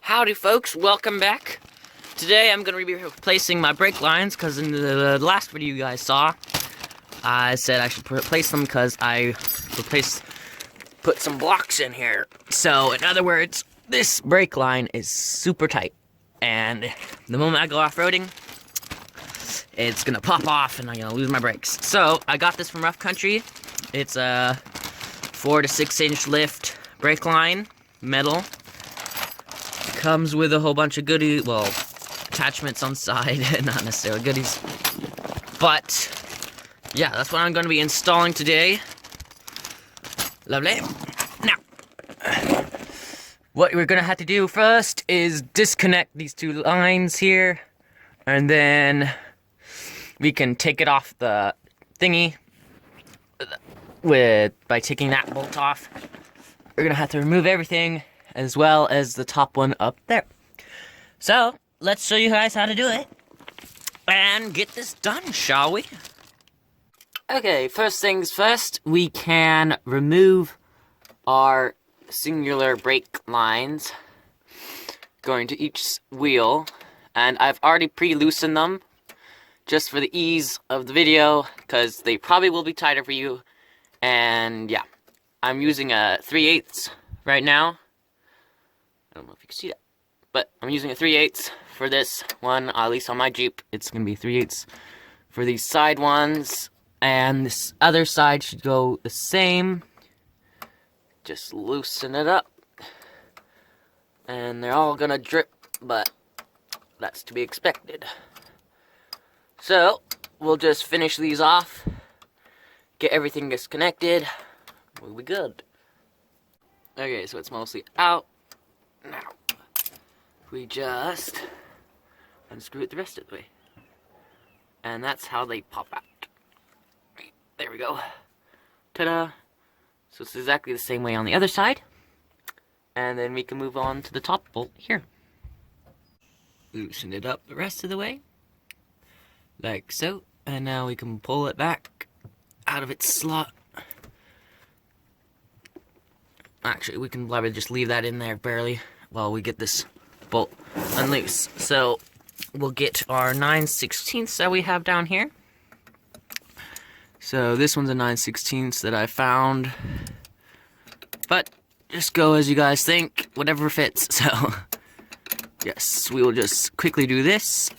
Howdy folks, welcome back. Today I'm going to be replacing my brake lines because in the last video you guys saw, I said I should replace them because I put some blocks in here. So in other words, this brake line is super tight, and the moment I go off-roading, it's going to pop off and I'm going to lose my brakes. So I got this from Rough Country. It's a 4 to 6 inch lift brake line, metal. Comes with a whole bunch of goodies, well, attachments on the side, not necessarily goodies. But, yeah, that's what I'm going to be installing today. Lovely. Now, what we're going to have to do first is disconnect these two lines here, and then we can take it off the thingy by taking that bolt off. We're going to have to remove everything, as well as the top one up there. So, let's show you guys how to do it, and get this done, shall we? Okay, first things first, we can remove our singular brake lines going to each wheel, and I've already pre-loosened them, just for the ease of the video, because they probably will be tighter for you, and yeah. I'm using a 3/8 right now. I don't know if you can see that, but I'm using a 3/8 for this one, at least on my Jeep. It's going to be 3/8 for these side ones, and this other side should go the same. Just loosen it up, and they're all going to drip, but that's to be expected. So, we'll just finish these off, get everything disconnected, we'll be good. Okay, so it's mostly out. Now, we just unscrew it the rest of the way. And that's how they pop out. There we go. Ta-da! So it's exactly the same way on the other side. And then we can move on to the top bolt here. Loosen it up the rest of the way. Like so. And now we can pull it back out of its slot. Actually, we can probably just leave that in there barely while we get this bolt unloose. So, we'll get our 9/16 that we have down here. So, this one's a 9/16 that I found. But, just go as you guys think, whatever fits. So, yes, we will just quickly do this.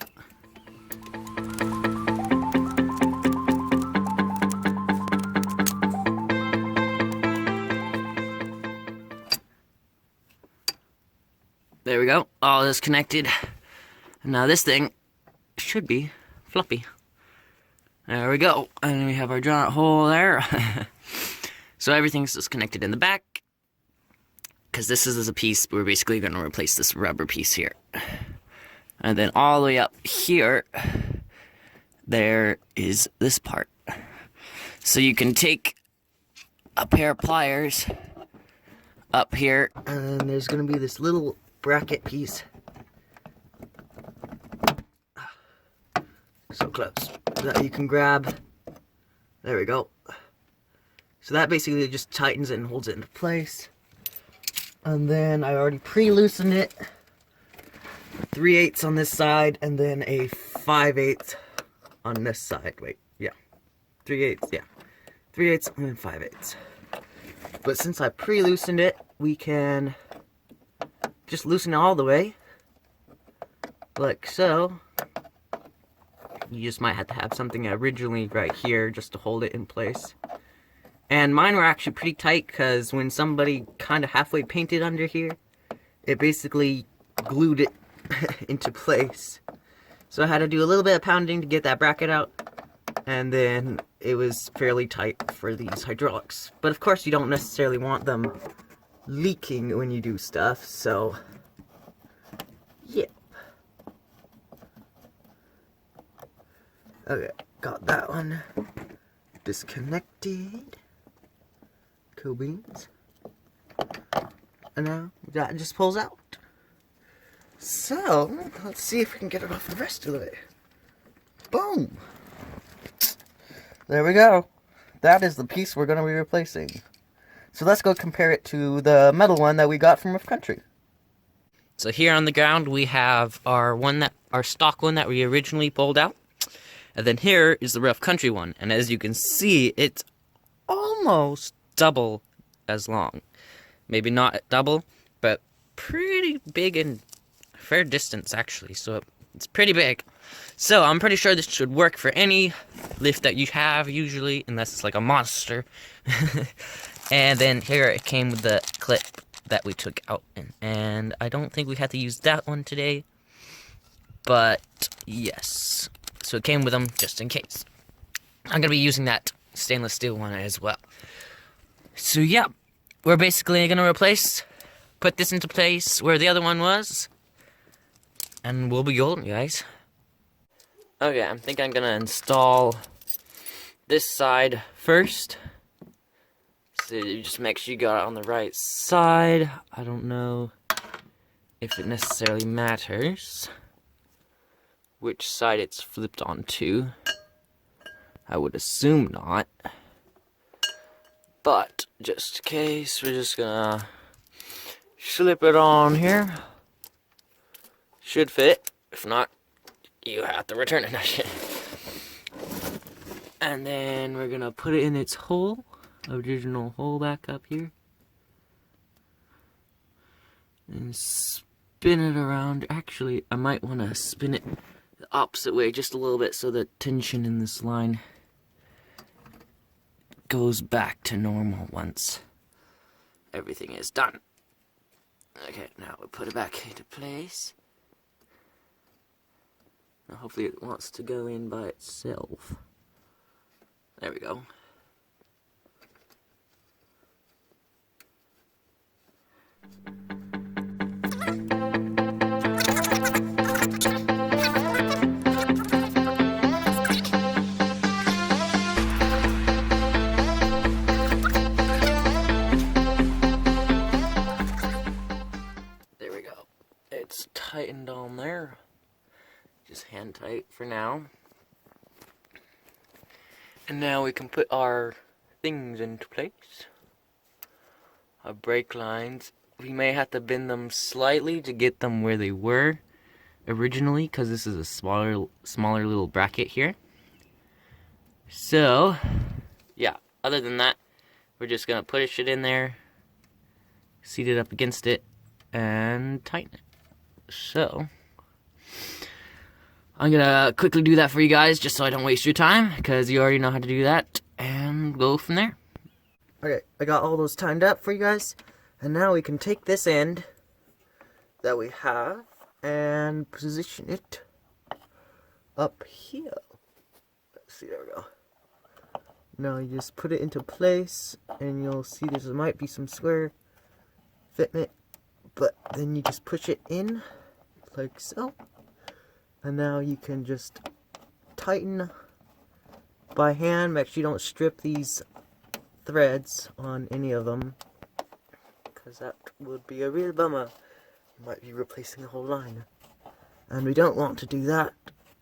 There we go, all is connected. And now this thing should be floppy. There we go, and we have our giant hole there. So everything's just connected in the back, because this is a piece, we're basically going to replace this rubber piece here. And then all the way up here, there is this part. So you can take a pair of pliers up here, and there's going to be this little bracket piece. So close that you can grab. There we go. So that basically just tightens it and holds it into place. And then I already pre-loosened it. 3/8 on this side, and then a 5/8 on this side. Wait, yeah. 3/8, yeah. 3/8 and then 5/8. But since I pre-loosened it, we can just loosen it all the way, like so. You just might have to have something originally right here just to hold it in place. And mine were actually pretty tight, because when somebody kind of halfway painted under here, it basically glued it into place. So I had to do a little bit of pounding to get that bracket out, and then it was fairly tight for these hydraulics. But of course you don't necessarily want them leaking when you do stuff, so yeah. Okay, got that one disconnected. Cool beans. And now that just pulls out. So, let's see if we can get it off the rest of the way. Boom! There we go. That is the piece we're going to be replacing. So let's go compare it to the metal one that we got from Rough Country. So here on the ground we have our stock one that we originally pulled out. And then here is the rough country one. And as you can see, it's almost double as long. Maybe not double, but pretty big and fair distance actually. So it's pretty big. So I'm pretty sure this should work for any lift that you have usually, unless it's like a monster. And then here it came with the clip that we took out. And I don't think we had to use that one today. But yes. So it came with them just in case. I'm going to be using that stainless steel one as well. So yeah. We're basically going to put this into place where the other one was. And we'll be golden, guys. Okay, I think I'm going to install this side first. So you just make sure you got it on the right side. I don't know if it necessarily matters which side it's flipped onto. I would assume not. But just in case, we're just gonna slip it on here. Should fit. If not, you have to return it. And then we're gonna put it in its hole, original hole back up here. And spin it around. Actually, I might want to spin it the opposite way just a little bit so the tension in this line goes back to normal once everything is done. Okay, now we'll put it back into place. Now hopefully it wants to go in by itself. There we go. It's tightened on there. Just hand tight for now. And now we can put our things into place. Our brake lines. We may have to bend them slightly to get them where they were originally, because this is a smaller little bracket here. So, yeah, other than that, we're just gonna push it in there, seat it up against it, and tighten it. So, I'm gonna quickly do that for you guys just so I don't waste your time, because you already know how to do that, and go from there. Okay, I got all those timed up for you guys, and now we can take this end that we have and position it up here. Let's see, there we go. Now you just put it into place, and you'll see there might be some square fitment, but then you just push it in like so, and now you can just tighten by hand. Make sure you don't strip these threads on any of them, because that would be a real bummer. You might be replacing the whole line, and we don't want to do that.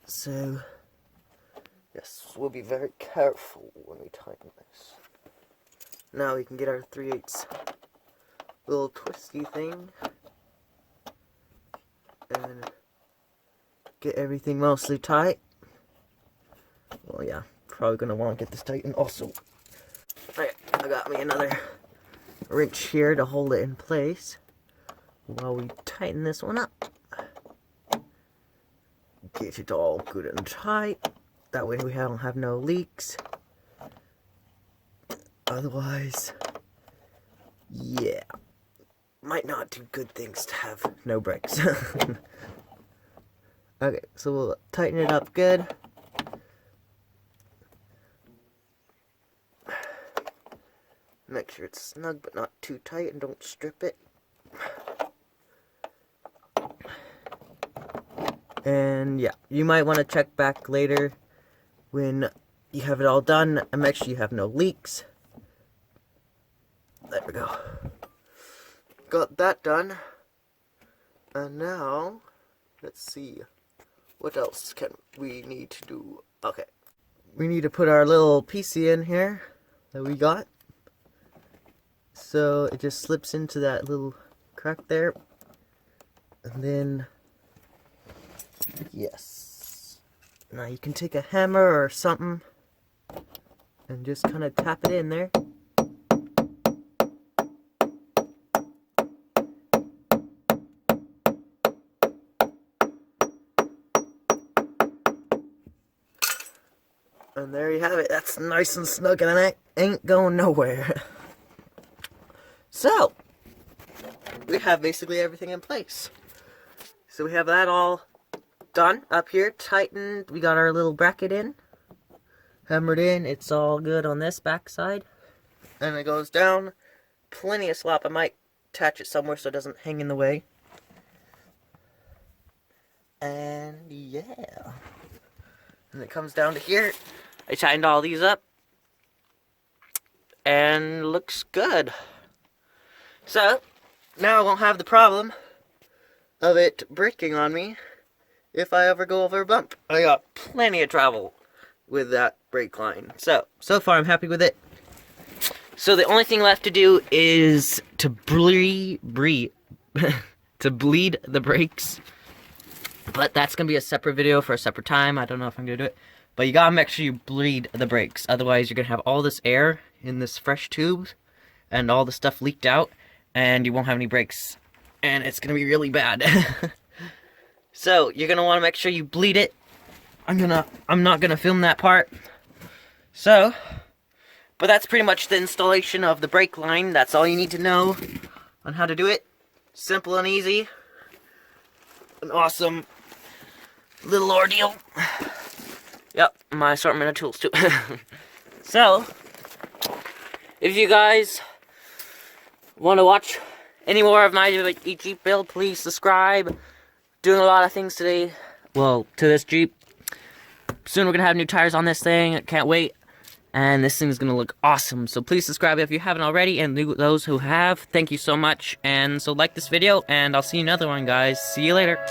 So yes, we'll be very careful when we tighten this. Now we can get our 3/8 little twisty thing and get everything mostly tight. Well, yeah, probably gonna want to get this tightened also. Alright, I got me another wrench here to hold it in place while we tighten this one up. Get it all good and tight. That way we don't have no leaks. Otherwise, yeah, might not do good things to have no brakes. Okay, so we'll tighten it up good. Make sure it's snug but not too tight, and don't strip it. And yeah, you might want to check back later when you have it all done and make sure you have no leaks. There we go. Got that done. And now, let's see. What else can we need to do? Okay. We need to put our little PC in here that we got. So it just slips into that little crack there. And then, yes. Now you can take a hammer or something and just kind of tap it in there. And there you have it. That's nice and snug and it ain't going nowhere. So, we have basically everything in place. So we have that all done up here, tightened. We got our little bracket in, hammered in. It's all good on this back side. And it goes down. Plenty of slop. I might attach it somewhere so it doesn't hang in the way. And yeah. And it comes down to here. I tightened all these up. And looks good. So, now I won't have the problem of it breaking on me if I ever go over a bump. I got plenty of travel with that brake line. So far I'm happy with it. So the only thing left to do is to bleed the brakes. But that's going to be a separate video for a separate time. I don't know if I'm going to do it. But you gotta make sure you bleed the brakes. Otherwise, you're gonna have all this air in this fresh tube and all the stuff leaked out, and you won't have any brakes. And it's gonna be really bad. So, you're gonna wanna make sure you bleed it. I'm not gonna film that part. So, but that's pretty much the installation of the brake line. That's all you need to know on how to do it. Simple and easy. An awesome little ordeal. Yep, my assortment of tools too. So, if you guys want to watch any more of my Jeep build, please subscribe. Doing a lot of things today. Well, to this Jeep. Soon we're going to have new tires on this thing. Can't wait. And this thing is going to look awesome. So please subscribe if you haven't already. And those who have, thank you so much. And so like this video. And I'll see you in another one, guys. See you later.